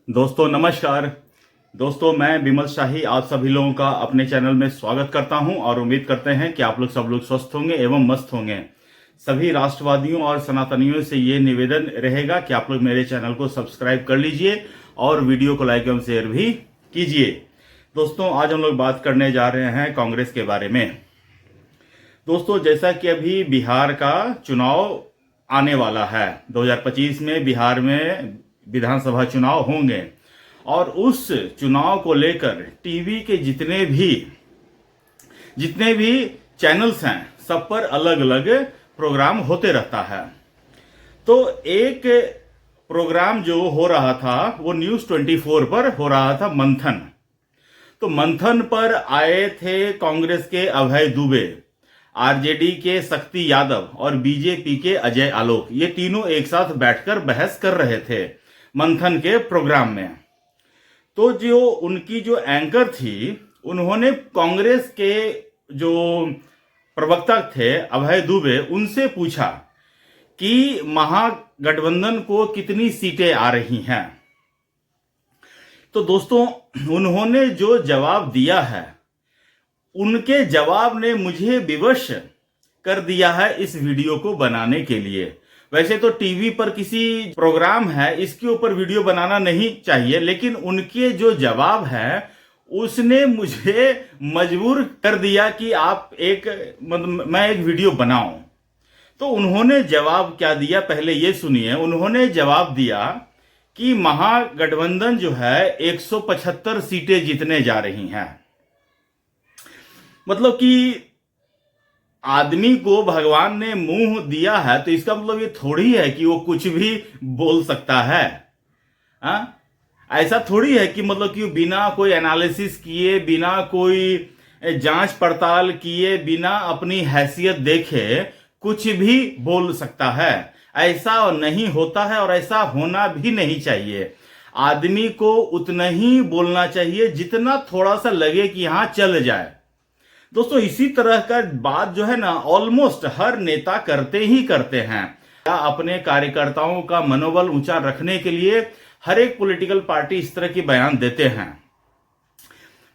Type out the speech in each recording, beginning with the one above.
दोस्तों नमस्कार। दोस्तों मैं विमल शाही आप सभी लोगों का अपने चैनल में स्वागत करता हूं और उम्मीद करते हैं कि आप लोग सब लोग स्वस्थ होंगे एवं मस्त होंगे। सभी राष्ट्रवादियों और सनातनियों से ये निवेदन रहेगा कि आप लोग मेरे चैनल को सब्सक्राइब कर लीजिए और वीडियो को लाइक एवं शेयर भी कीजिए। दोस्तों आज हम लोग बात करने जा रहे हैं कांग्रेस के बारे में। दोस्तों जैसा कि अभी बिहार का चुनाव आने वाला है, 2025 में बिहार में विधानसभा चुनाव होंगे और उस चुनाव को लेकर टीवी के जितने भी चैनल्स हैं सब पर अलग अलग प्रोग्राम होते रहता है। तो एक प्रोग्राम जो हो रहा था वो न्यूज़ 24 पर हो रहा था, मंथन। तो मंथन पर आए थे कांग्रेस के अभय दुबे, आरजेडी के शक्ति यादव और बीजेपी के अजय आलोक। ये तीनों एक साथ बैठकर बहस कर रहे थे मंथन के प्रोग्राम में। तो जो उनकी जो एंकर थी उन्होंने कांग्रेस के जो प्रवक्ता थे अभय दुबे उनसे पूछा कि महागठबंधन को कितनी सीटें आ रही हैं। तो दोस्तों उन्होंने जो जवाब दिया है उनके जवाब ने मुझे विवश कर दिया है इस वीडियो को बनाने के लिए। वैसे तो टीवी पर किसी प्रोग्राम है इसके ऊपर वीडियो बनाना नहीं चाहिए, लेकिन उनके जो जवाब है उसने मुझे मजबूर कर दिया कि मैं एक वीडियो बनाऊं। तो उन्होंने जवाब क्या दिया पहले ये सुनिए। उन्होंने जवाब दिया कि महागठबंधन जो है 175 सीटें जीतने जा रही हैं। मतलब कि आदमी को भगवान ने मुंह दिया है तो इसका मतलब ये थोड़ी है कि वो कुछ भी बोल सकता है। ऐसा थोड़ी है कि मतलब कि बिना कोई एनालिसिस किए, बिना कोई जांच पड़ताल किए, बिना अपनी हैसियत देखे कुछ भी बोल सकता है। ऐसा नहीं होता है और ऐसा होना भी नहीं चाहिए। आदमी को उतना ही बोलना चाहिए जितना थोड़ा सा लगे कि हाँ चल जाए। दोस्तों इसी तरह का बात जो है ना ऑलमोस्ट हर नेता करते ही करते हैं। अपने कार्यकर्ताओं का मनोबल ऊंचा रखने के लिए हर एक पॉलिटिकल पार्टी इस तरह की बयान देते हैं,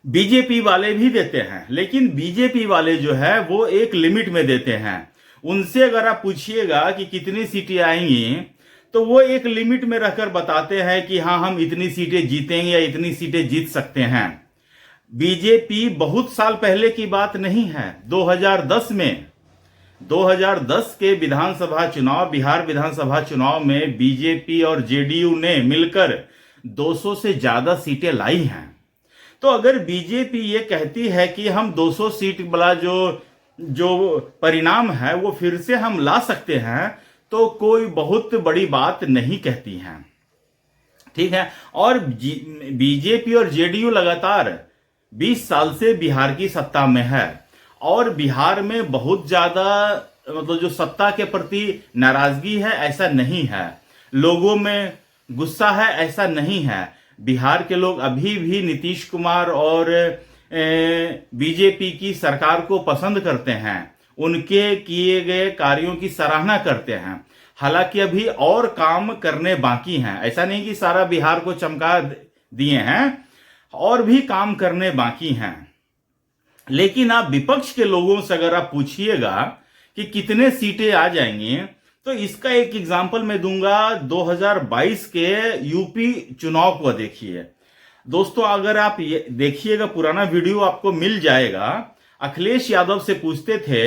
बीजेपी वाले भी देते हैं। लेकिन बीजेपी वाले जो है वो एक लिमिट में देते हैं। उनसे अगर आप पूछिएगा कि कितनी सीटें आएंगी तो वो एक लिमिट में रखकर बताते हैं कि हाँ हम इतनी सीटें जीतेंगे या इतनी सीटें जीत सकते हैं। बीजेपी बहुत साल पहले की बात नहीं है, 2010 के विधानसभा चुनाव, बिहार विधानसभा चुनाव में बीजेपी और जेडीयू ने मिलकर 200 से ज्यादा सीटें लाई हैं। तो अगर बीजेपी ये कहती है कि हम 200 सीट वाला जो परिणाम है वो फिर से हम ला सकते हैं तो कोई बहुत बड़ी बात नहीं कहती हैं, ठीक है। और बीजेपी और जेडीयू लगातार 20 साल से बिहार की सत्ता में है और बिहार में बहुत ज्यादा मतलब जो सत्ता के प्रति नाराजगी है ऐसा नहीं है, लोगों में गुस्सा है ऐसा नहीं है। बिहार के लोग अभी भी नीतीश कुमार और बीजेपी की सरकार को पसंद करते हैं, उनके किए गए कार्यों की सराहना करते हैं। हालांकि अभी और काम करने बाकी हैं, ऐसा नहीं कि सारा बिहार को चमका दिए हैं, और भी काम करने बाकी हैं। लेकिन आप विपक्ष के लोगों से अगर आप पूछिएगा कि कितने सीटें आ जाएंगी तो इसका एक एग्जांपल मैं दूंगा। 2022 के यूपी चुनाव को देखिए दोस्तों, अगर आप ये देखिएगा पुराना वीडियो आपको मिल जाएगा। अखिलेश यादव से पूछते थे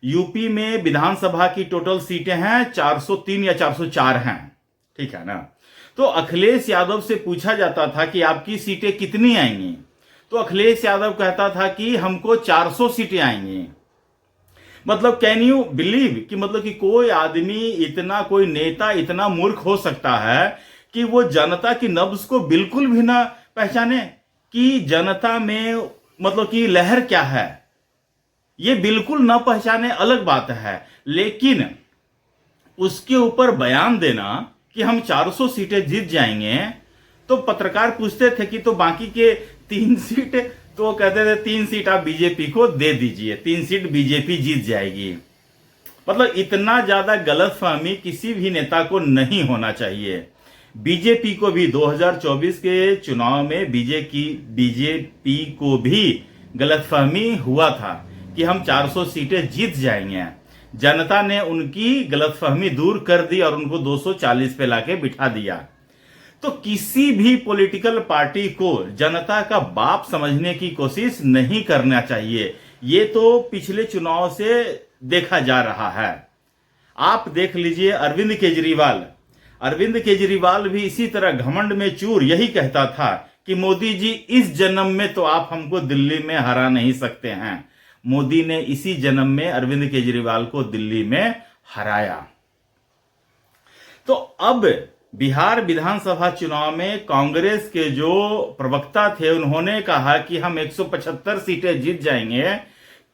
यूपी में विधानसभा की टोटल सीटें हैं 403 या 404 हैं, ठीक है ना। तो अखिलेश यादव से पूछा जाता था कि आपकी सीटें कितनी आएंगी, तो अखिलेश यादव कहता था कि हमको 400 सीटें आएंगी। मतलब कैन यू बिलीव कि मतलब कि कोई आदमी इतना, कोई नेता इतना मूर्ख हो सकता है कि वो जनता की नब्ज को बिल्कुल भी ना पहचाने कि जनता में मतलब कि लहर क्या है, ये बिल्कुल ना पहचाने अलग बात है। लेकिन उसके ऊपर बयान देना कि हम 400 सीटें जीत जाएंगे, तो पत्रकार पूछते थे कि तो बाकी के 3 सीट, तो वो कहते थे 3 सीट आप बीजेपी को दे दीजिए, 3 सीट बीजेपी जीत जाएगी। मतलब इतना ज्यादा गलतफहमी किसी भी नेता को नहीं होना चाहिए। बीजेपी को भी 2024 के चुनाव में बीजेपी को भी गलतफहमी हुआ था कि हम 400 सीटें जीत जाएंगे। जनता ने उनकी गलतफहमी दूर कर दी और उनको 240 पे लाके बिठा दिया। तो किसी भी पॉलिटिकल पार्टी को जनता का बाप समझने की कोशिश नहीं करना चाहिए। ये तो पिछले चुनाव से देखा जा रहा है। आप देख लीजिए अरविंद केजरीवाल भी इसी तरह घमंड में चूर यही कहता था कि मोदी जी इस जन्म में तो आप हमको दिल्ली में हरा नहीं सकते हैं। मोदी ने इसी जन्म में अरविंद केजरीवाल को दिल्ली में हराया। तो अब बिहार विधानसभा चुनाव में कांग्रेस के जो प्रवक्ता थे उन्होंने कहा कि हम 175 सीटें जीत जाएंगे।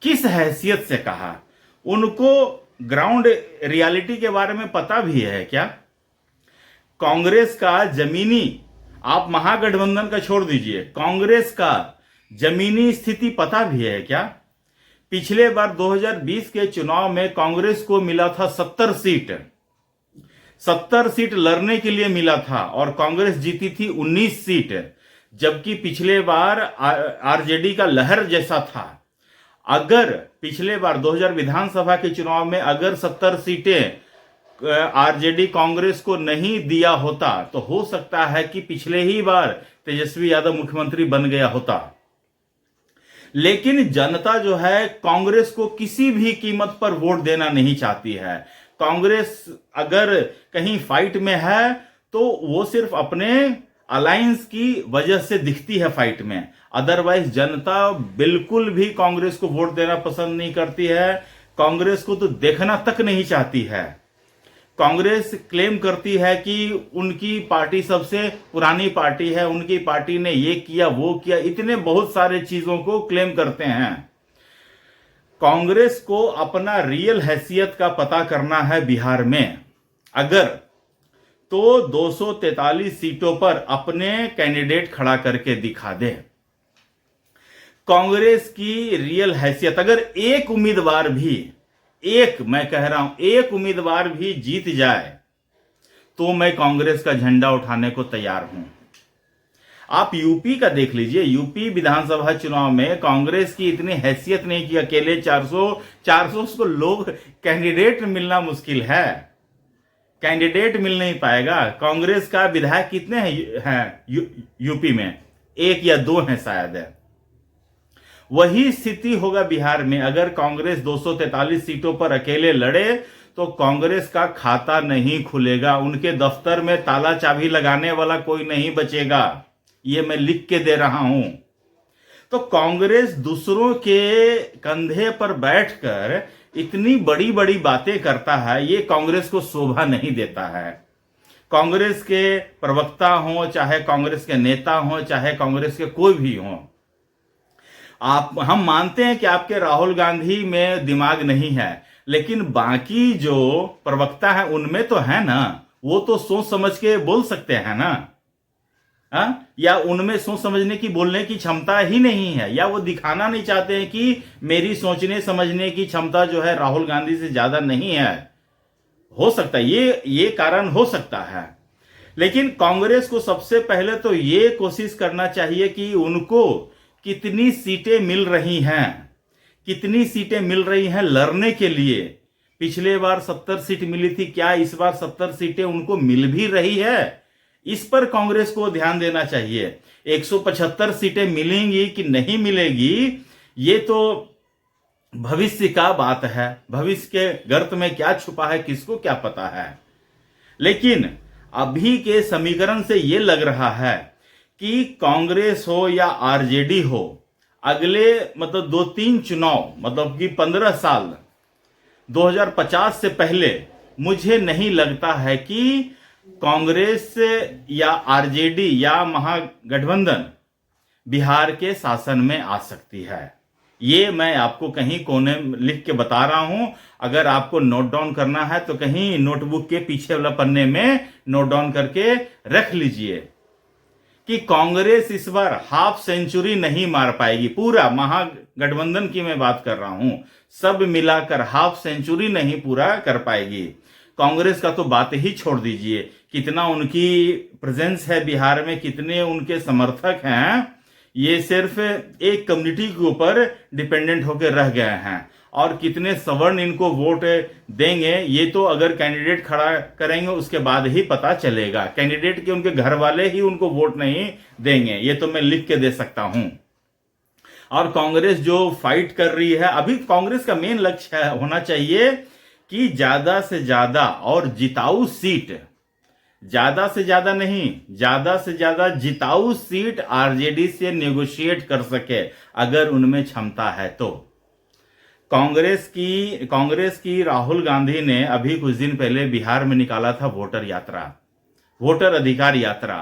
किस हैसियत से कहा? उनको ग्राउंड रियलिटी के बारे में पता भी है क्या? कांग्रेस का जमीनी, आप महागठबंधन का छोड़ दीजिए, कांग्रेस का जमीनी स्थिति पता भी है क्या? पिछले बार 2020 के चुनाव में कांग्रेस को मिला था 70 सीट लड़ने के लिए मिला था और कांग्रेस जीती थी 19 सीट, जबकि पिछले बार आरजेडी का लहर जैसा था। अगर पिछले बार 2000 विधानसभा के चुनाव में अगर 70 सीटें आरजेडी कांग्रेस को नहीं दिया होता तो हो सकता है कि पिछले ही बार तेजस्वी यादव मुख्यमंत्री बन गया होता। लेकिन जनता जो है कांग्रेस को किसी भी कीमत पर वोट देना नहीं चाहती है। कांग्रेस अगर कहीं फाइट में है तो वो सिर्फ अपने अलायंस की वजह से दिखती है फाइट में, अदरवाइज जनता बिल्कुल भी कांग्रेस को वोट देना पसंद नहीं करती है। कांग्रेस को तो देखना तक नहीं चाहती है। कांग्रेस क्लेम करती है कि उनकी पार्टी सबसे पुरानी पार्टी है, उनकी पार्टी ने ये किया वो किया, इतने बहुत सारे चीजों को क्लेम करते हैं। कांग्रेस को अपना रियल हैसियत का पता करना है बिहार में अगर, तो 243 सीटों पर अपने कैंडिडेट खड़ा करके दिखा दे। कांग्रेस की रियल हैसियत, अगर एक उम्मीदवार भी, मैं कह रहा हूं एक उम्मीदवार भी जीत जाए तो मैं कांग्रेस का झंडा उठाने को तैयार हूं। आप यूपी का देख लीजिए, यूपी विधानसभा चुनाव में कांग्रेस की इतनी हैसियत नहीं कि अकेले 400 को लोग कैंडिडेट मिलना मुश्किल है, कैंडिडेट मिल नहीं पाएगा। कांग्रेस का विधायक कितने हैं यूपी में? 1 या 2 हैं शायद है। वही स्थिति होगा बिहार में। अगर कांग्रेस 243 सीटों पर अकेले लड़े तो कांग्रेस का खाता नहीं खुलेगा, उनके दफ्तर में ताला चाबी लगाने वाला कोई नहीं बचेगा। ये मैं लिख के दे रहा हूं। तो कांग्रेस दूसरों के कंधे पर बैठकर इतनी बड़ी बड़ी बातें करता है, ये कांग्रेस को शोभा नहीं देता है। कांग्रेस के प्रवक्ता हो, चाहे कांग्रेस के नेता हो, चाहे कांग्रेस के कोई भी हो, हम मानते हैं कि आपके राहुल गांधी में दिमाग नहीं है, लेकिन बाकी जो प्रवक्ता है उनमें तो है ना, वो तो सोच समझ के बोल सकते हैं ना। या उनमें सोच समझने की, बोलने की क्षमता ही नहीं है, या वो दिखाना नहीं चाहते हैं कि मेरी सोचने समझने की क्षमता जो है राहुल गांधी से ज्यादा नहीं है। हो सकता है ये कारण हो सकता है। लेकिन कांग्रेस को सबसे पहले तो ये कोशिश करना चाहिए कि उनको कितनी सीटें मिल रही हैं लड़ने के लिए। पिछले बार 70 सीट मिली थी, क्या इस बार 70 सीटें उनको मिल भी रही है? इस पर कांग्रेस को ध्यान देना चाहिए। 175 सीटें मिलेंगी कि नहीं मिलेगी, ये तो भविष्य का बात है। भविष्य के गर्त में क्या छुपा है किसको क्या पता है। लेकिन अभी के समीकरण से ये लग रहा है कि कांग्रेस हो या आरजेडी हो, अगले 2-3 चुनाव, कि 15 साल 2050 से पहले मुझे नहीं लगता है कि कांग्रेस या आरजेडी या महागठबंधन बिहार के शासन में आ सकती है। ये मैं आपको कहीं कोने लिख के बता रहा हूं। अगर आपको नोट डाउन करना है तो कहीं नोटबुक के पीछे वाला पन्ने में नोट डाउन करके रख लीजिए कि कांग्रेस इस बार हाफ सेंचुरी नहीं मार पाएगी। पूरा महागठबंधन की मैं बात कर रहा हूं, सब मिलाकर हाफ सेंचुरी नहीं पूरा कर पाएगी। कांग्रेस का तो बात ही छोड़ दीजिए, कितना उनकी प्रेजेंस है बिहार में, कितने उनके समर्थक हैं, ये सिर्फ एक कम्युनिटी के ऊपर डिपेंडेंट होकर रह गए हैं। और कितने सवर्ण इनको वोट देंगे ये तो अगर कैंडिडेट खड़ा करेंगे उसके बाद ही पता चलेगा। कैंडिडेट के उनके घर वाले ही उनको वोट नहीं देंगे, ये तो मैं लिख के दे सकता हूं। और कांग्रेस जो फाइट कर रही है, अभी कांग्रेस का मेन लक्ष्य होना चाहिए कि ज्यादा से ज्यादा और जिताऊ सीट, ज्यादा से ज्यादा नहीं, ज्यादा से ज्यादा जिताऊ सीट आरजेडी से नेगोशिएट कर सके अगर उनमें क्षमता है तो। कांग्रेस की राहुल गांधी ने अभी कुछ दिन पहले बिहार में निकाला था वोटर यात्रा, वोटर अधिकार यात्रा।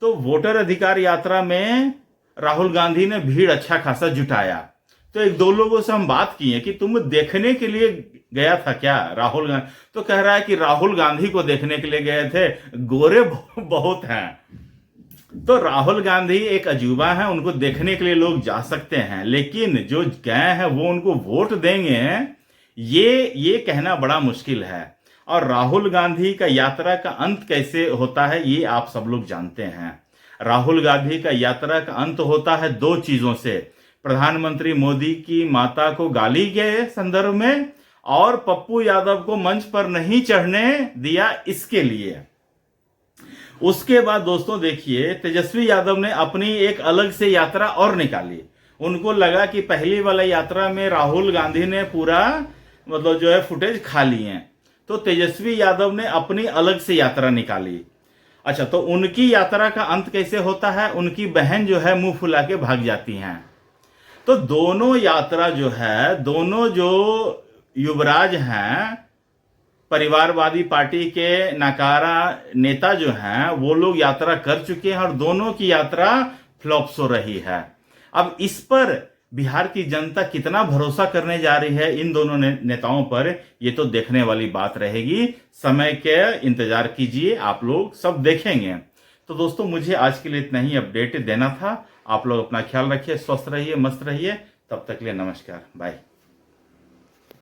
तो वोटर अधिकार यात्रा में राहुल गांधी ने भीड़ अच्छा खासा जुटाया। तो एक दो लोगों से हम बात किए कि तुम देखने के लिए गया था क्या राहुल गांधी? तो कह रहा है कि राहुल गांधी को देखने के लिए गए थे, गोरे बहुत हैं। तो राहुल गांधी एक अजूबा है, उनको देखने के लिए लोग जा सकते हैं, लेकिन जो गए हैं वो उनको वोट देंगे ये कहना बड़ा मुश्किल है। और राहुल गांधी का यात्रा का अंत कैसे होता है ये आप सब लोग जानते हैं। राहुल गांधी का यात्रा का अंत होता है दो चीजों से, प्रधानमंत्री मोदी की माता को गाली के संदर्भ में और पप्पू यादव को मंच पर नहीं चढ़ने दिया इसके लिए। उसके बाद दोस्तों देखिए, तेजस्वी यादव ने अपनी एक अलग से यात्रा और निकाली। उनको लगा कि पहली वाला यात्रा में राहुल गांधी ने पूरा मतलब जो है फुटेज खा लिए, तो तेजस्वी यादव ने अपनी अलग से यात्रा निकाली। अच्छा, तो उनकी यात्रा का अंत कैसे होता है? उनकी बहन जो है मुंह फुला के भाग जाती हैं। तो दोनों यात्रा जो है, दोनों जो युवराज हैं, परिवारवादी पार्टी के नाकारा नेता जो हैं, वो लोग यात्रा कर चुके हैं और दोनों की यात्रा फ्लॉप्स हो रही है। अब इस पर बिहार की जनता कितना भरोसा करने जा रही है इन दोनों नेताओं पर, ये तो देखने वाली बात रहेगी। समय के इंतजार कीजिए, आप लोग सब देखेंगे। तो दोस्तों मुझे आज के लिए इतना ही अपडेट देना था। आप लोग अपना ख्याल रखिए, स्वस्थ रहिए, मस्त रहिए। तब तक के लिए नमस्कार, बाय।